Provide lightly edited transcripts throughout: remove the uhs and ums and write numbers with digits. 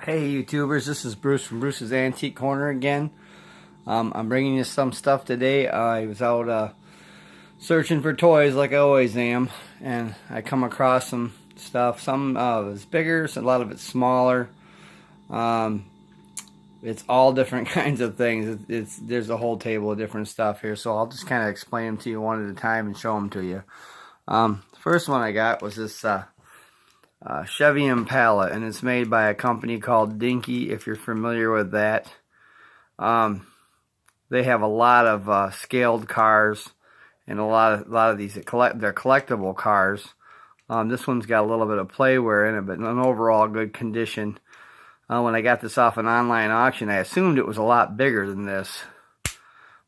Hey YouTubers, this is Bruce from Bruce's Antique Corner again. I'm bringing you some stuff today. I was out searching for toys like I always am, and I come across some stuff. Some is bigger, so a lot of it's smaller. It's all different kinds of things. There's a whole table of different stuff here, so I'll just kind of explain them to you one at a time and show them to you. The first one I got was this Chevy Impala, and it's made by a company called Dinky, if you're familiar with that. They have a lot of scaled cars and a lot of these they're collectible cars. This one's got a little bit of playware in it, but in an overall good condition. When I got this off an online auction, I assumed it was a lot bigger than this,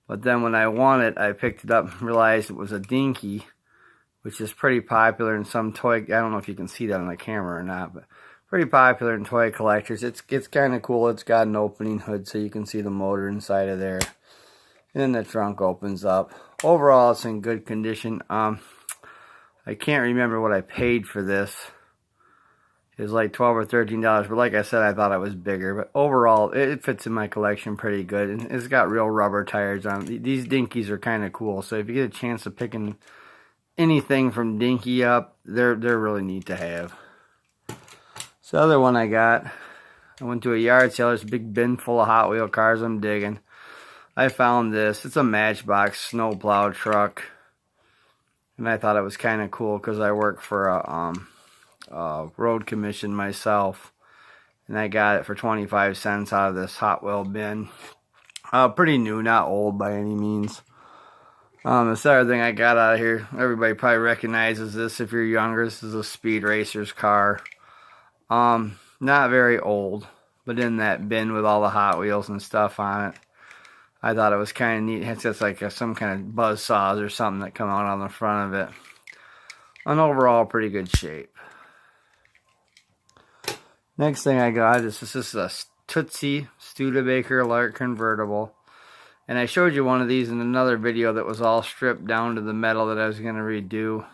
but then when I won it, I picked it up and realized it was a Dinky, which is pretty popular in some toy. I don't know if you can see that on the camera or not, but pretty popular in toy collectors. It's kind of cool. It's got an opening hood so you can see the motor inside of there, and then the trunk opens up. Overall, it's in good condition. I can't remember what I paid for this. It was like $12 or $13, but like I said, I thought it was bigger. But overall, it fits in my collection pretty good, and it's got real rubber tires on it. These Dinkies are kind of cool, so if you get a chance of picking anything from Dinky up, they're really neat to have. So the other one I got, I went to a yard sale. There's a big bin full of Hot Wheel cars I'm digging. I found this. It's a Matchbox snowplow truck, and I thought it was kind of cool because I work for a road commission myself, and I got it for 25 cents out of this Hot Wheel bin. Pretty new, not old by any means. This other thing I got out of here, everybody probably recognizes this if you're younger. This is a Speed Racer's car. Not very old, but in that bin with all the Hot Wheels and stuff on it. I thought it was kind of neat. It's just like some kind of buzz saws or something that come out on the front of it. And overall, pretty good shape. Next thing I got is this is a Tutsi Studebaker Lark convertible. And I showed you one of these in another video that was all stripped down to the metal that I was going to redo.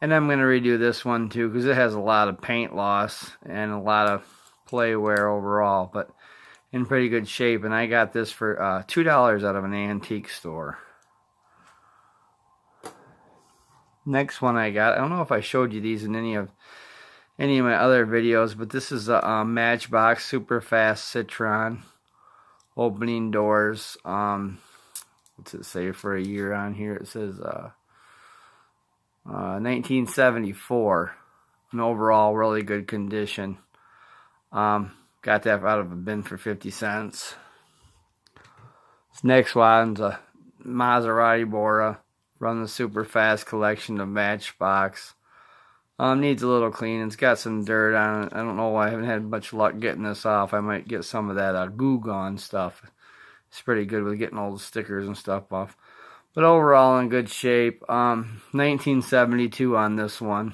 And I'm going to redo this one too because it has a lot of paint loss and a lot of play wear overall. But in pretty good shape. And I got this for $2 out of an antique store. Next one I got, I don't know if I showed you these in any of my other videos, but this is a Matchbox Superfast Citroen. Opening doors. What's it say for a year on here? It says 1974. An overall really good condition. Got that out of a bin for 50 cents. This next one's a Maserati Bora. Run the Superfast collection of Matchbox. Needs a little clean. It's got some dirt on it. I don't know why I haven't had much luck getting this off. I might get some of that Goo Gone stuff. It's pretty good with getting all the stickers and stuff off. But overall in good shape. 1972 on this one.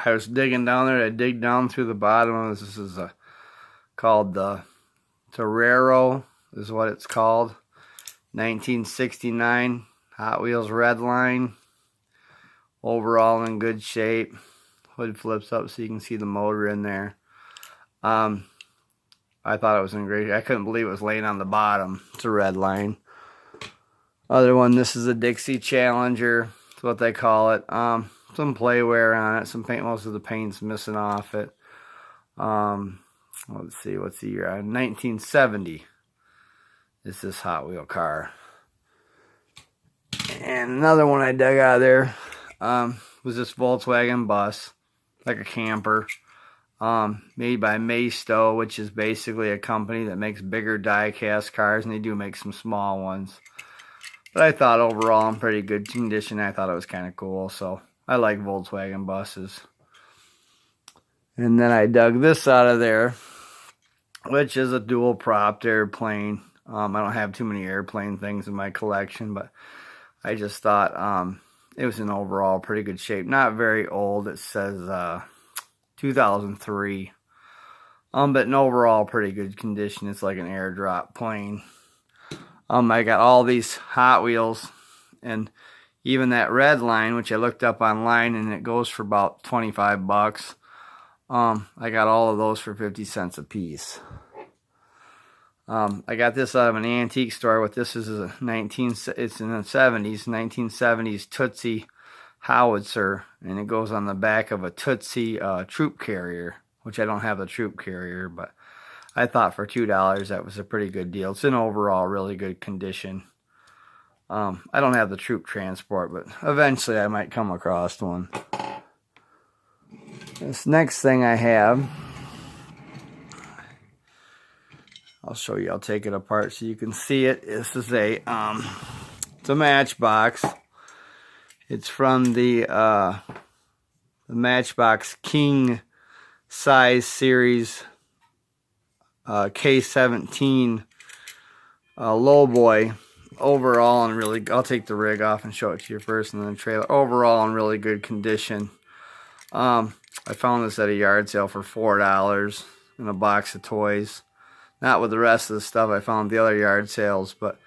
I was digging down there. I dig down through the bottom. This is called the Torero is what it's called. 1969. Hot Wheels red line. Overall in good shape. Hood flips up so you can see the motor in there. I thought it was in great. I couldn't believe it was laying on the bottom. It's a red line. Other one, this is a Dixie Challenger. That's what they call it. Some play wear on it. Some paint. Most of the paint's missing off it. Let's see. What's the year? 1970 is this Hot Wheel car. And another one I dug out of there was this Volkswagen Bus, like a camper, made by Maysto, which is basically a company that makes bigger die-cast cars, and they do make some small ones. But I thought overall in pretty good condition. I thought it was kind of cool, so I like Volkswagen buses. And then I dug this out of there, which is a dual-propped airplane. I don't have too many airplane things in my collection, but I just thought it was in overall pretty good shape. Not very old. It says 2003. But in overall pretty good condition. It's like an airdrop plane. I got all these Hot Wheels, and Even that red line, which I looked up online, and it goes for about 25 bucks. I got all of those for 50 cents a piece. I got this out of an antique store. What this is a it's in the 70s, 1970s Tutsi howitzer, and it goes on the back of a Tutsi troop carrier, which I don't have the troop carrier, but I thought for $2 that was a pretty good deal. It's in overall really good condition. I don't have the troop transport, but eventually I might come across one. This next thing I have, I'll show you. I'll take it apart so you can see it. This is it's a Matchbox. It's from the Matchbox King size series K17 Lowboy. Overall, and really, I'll take the rig off and show it to you first, and then the trailer. Overall, in really good condition. I found this at a yard sale for $4 in a box of toys. Not with the rest of the stuff I found at the other yard sales, but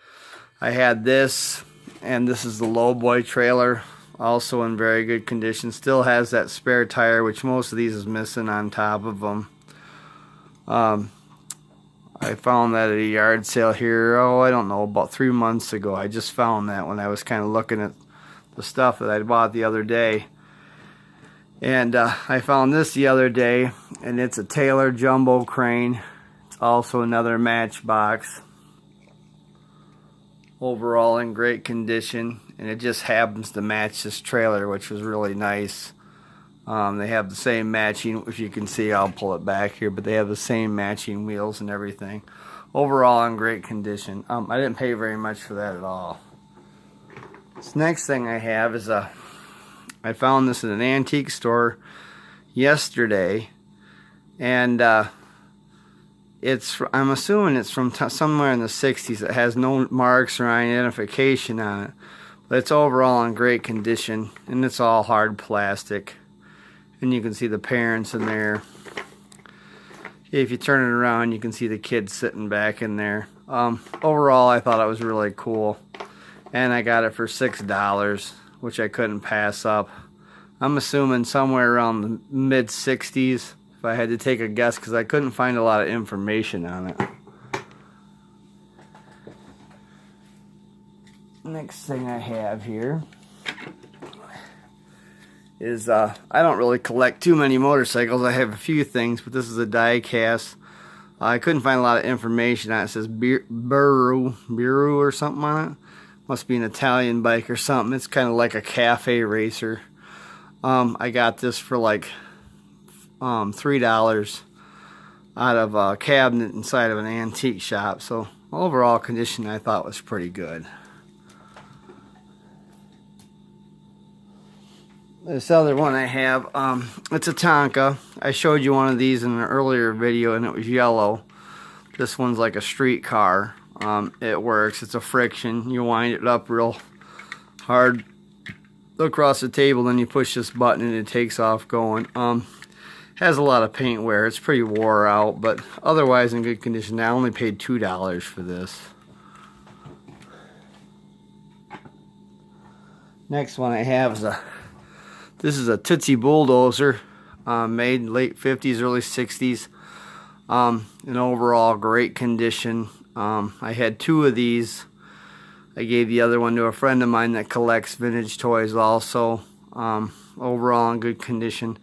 I had this, and this is the Lowboy trailer, also in very good condition. Still has that spare tire, which most of these is missing on top of them. I found that at a yard sale here, I don't know, about 3 months ago. I just found that when I was kind of looking at the stuff that I bought the other day. And I found this the other day, and it's a Taylor jumbo crane. It's also another Matchbox. Overall in great condition, and it just happens to match this trailer, which was really nice. They have the same matching, if you can see, I'll pull it back here, but they have the same matching wheels and everything. Overall in great condition. I didn't pay very much for that at all. This next thing I have is I found this in an antique store yesterday, and I'm assuming it's from somewhere in the 60s. It has no marks or identification on it, but it's overall in great condition, and it's all hard plastic. And you can see the parents in there. If you turn it around, you can see the kids sitting back in there. Overall, I thought it was really cool. And I got it for $6, which I couldn't pass up. I'm assuming somewhere around the mid-60s, if I had to take a guess, because I couldn't find a lot of information on it. Next thing I have here is I don't really collect too many motorcycles. I have a few things, but this is a die cast. I couldn't find a lot of information on it. It says Buru or something on it. Must be an Italian bike or something. It's kind of like a cafe racer. I got this for like $3 out of a cabinet inside of an antique shop. So overall condition I thought was pretty good. This other one I have, it's a Tonka. I showed you one of these in an earlier video, and it was yellow. This one's like a street car. It works. It's a friction. You wind it up real hard across the table, then you push this button and it takes off going. Has a lot of paint wear. It's pretty wore out, but otherwise in good condition. I only paid $2 for this. Next one I have is this is a Tutsi Bulldozer, made in late 50s, early 60s. In overall great condition. I had two of these. I gave the other one to a friend of mine that collects vintage toys also. Overall in good condition.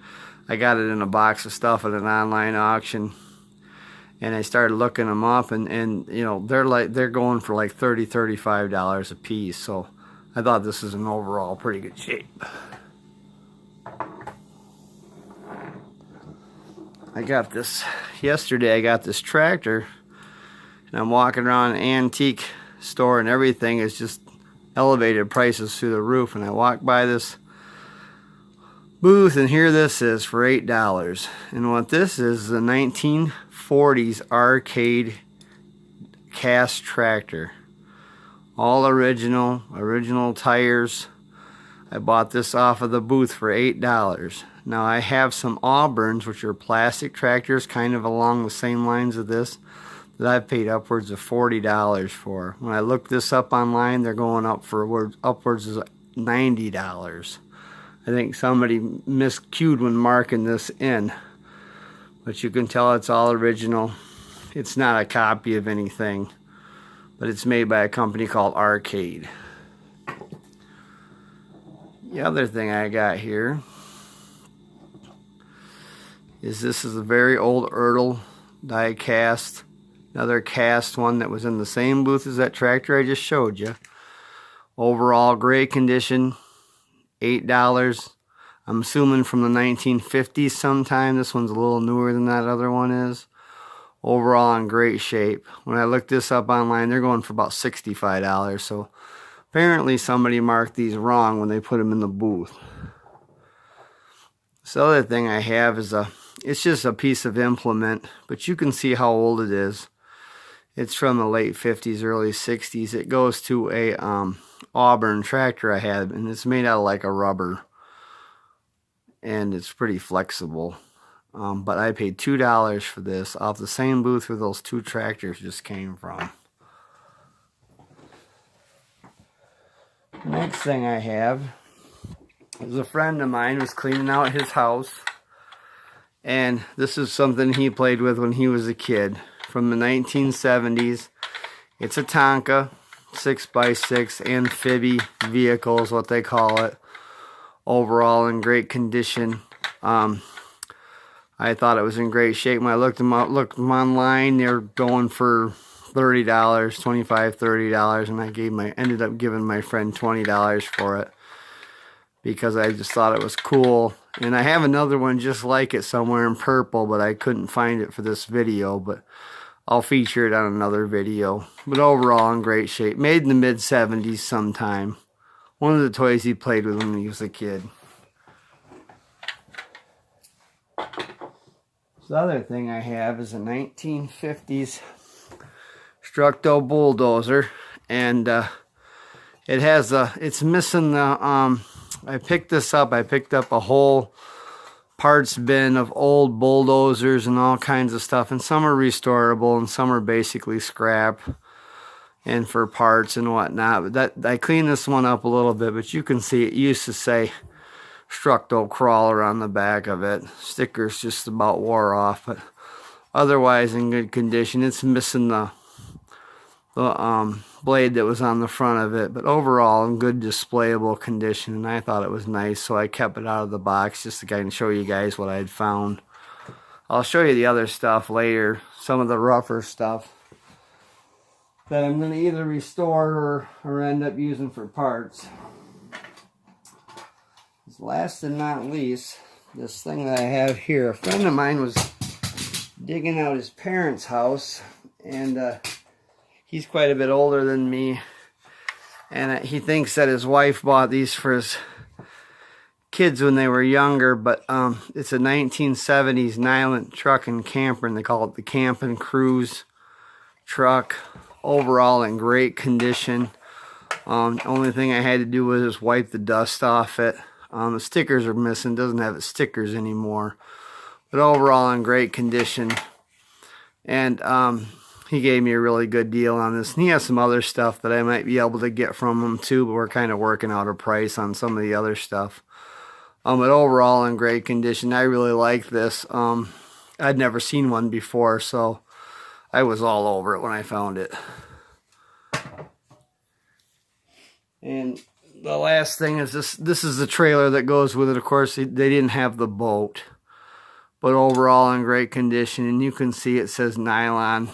I got it in a box of stuff at an online auction, and I started looking them up, and you know, they're going for like $30–35 a piece. So I thought this is an overall pretty good shape. I got this yesterday. I got this tractor, and I'm walking around an antique store, and everything is just elevated prices through the roof. And I walk by this booth, and here this is for $8. And what this is a 1940s arcade cast tractor, all original tires. I bought this off of the booth for $8. Now I have some Auburns, which are plastic tractors, kind of along the same lines of this, that I've paid upwards of $40 for. When I looked this up online, they're going up for upwards of $90. I think somebody miscued when marking this in, but you can tell it's all original. It's not a copy of anything, but it's made by a company called Arcade. The other thing I got here is this is a very old Ertl die cast. Another cast one that was in the same booth as that tractor I just showed you. Overall great condition, $8. I'm assuming from the 1950s sometime. This one's a little newer than that other one is. Overall in great shape. When I looked this up online, they're going for about $65. So apparently somebody marked these wrong when they put them in the booth. This other thing I have is it's just a piece of implement, but you can see how old it is. It's from the late 50s, early 60s. It goes to a Auburn tractor I had, and it's made out of like a rubber. And it's pretty flexible. But I paid $2 for this off the same booth where those two tractors just came from. Next thing I have is a friend of mine was cleaning out his house, and this is something he played with when he was a kid from the 1970s. It's a Tonka 6x6 amphibia vehicle is what they call it. Overall in great condition. I thought it was in great shape. When I looked them online, they're going for $30, $25, $30, and I ended up giving my friend $20 for it because I just thought it was cool. And I have another one just like it somewhere in purple, but I couldn't find it for this video, but I'll feature it on another video. But overall in great shape. Made in the mid-70s sometime. One of the toys he played with when he was a kid. The other thing I have is a 1950s Tutsi Bulldozer, and it's missing the I picked this up. I picked up a whole parts bin of old bulldozers and all kinds of stuff, and some are restorable and some are basically scrap and for parts and whatnot. But I cleaned this one up a little bit, but you can see it used to say Structo Crawler on the back of it. Stickers just about wore off, but otherwise in good condition. It's missing the blade that was on the front of it, but overall in good displayable condition, and I thought it was nice, so I kept it out of the box just to kind of show you guys what I'd found. I'll show you the other stuff later, some of the rougher stuff that I'm going to either restore or end up using for parts. Last and not least, this thing that I have here. A friend of mine was digging out his parents' house, and he's quite a bit older than me, and he thinks that his wife bought these for his kids when they were younger, but it's a 1970s Nylon truck and camper, and they call it the Camp and Cruise truck. Overall in great condition. The only thing I had to do was just wipe the dust off it. The stickers are missing. Doesn't have its stickers anymore. But overall in great condition. And he gave me a really good deal on this. And he has some other stuff that I might be able to get from him too. But we're kind of working out a price on some of the other stuff. But overall in great condition. I really like this. I'd never seen one before, so I was all over it when I found it. And the last thing is this is the trailer that goes with it. Of course, they didn't have the boat, but overall in great condition. And you can see it says Nylon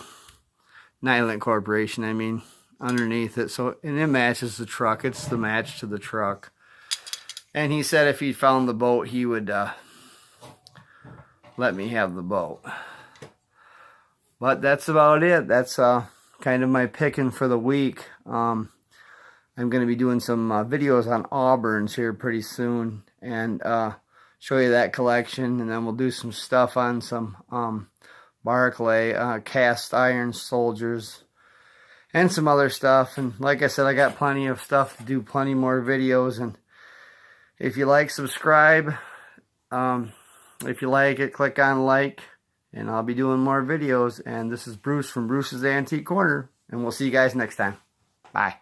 Corporation, I mean, underneath it. So, and it matches the truck. It's the match to the truck. And he said if he found the boat, he would let me have the boat. But that's about it. That's kind of my picking for the week. I'm going to be doing some videos on Auburns here pretty soon, and show you that collection, and then we'll do some stuff on some Barclay cast iron soldiers and some other stuff. And like I said, I got plenty of stuff to do, plenty more videos. And if you like, subscribe. If you like it, click on like, and I'll be doing more videos. And this is Bruce from Bruce's Antique Corner, and we'll see you guys next time. Bye.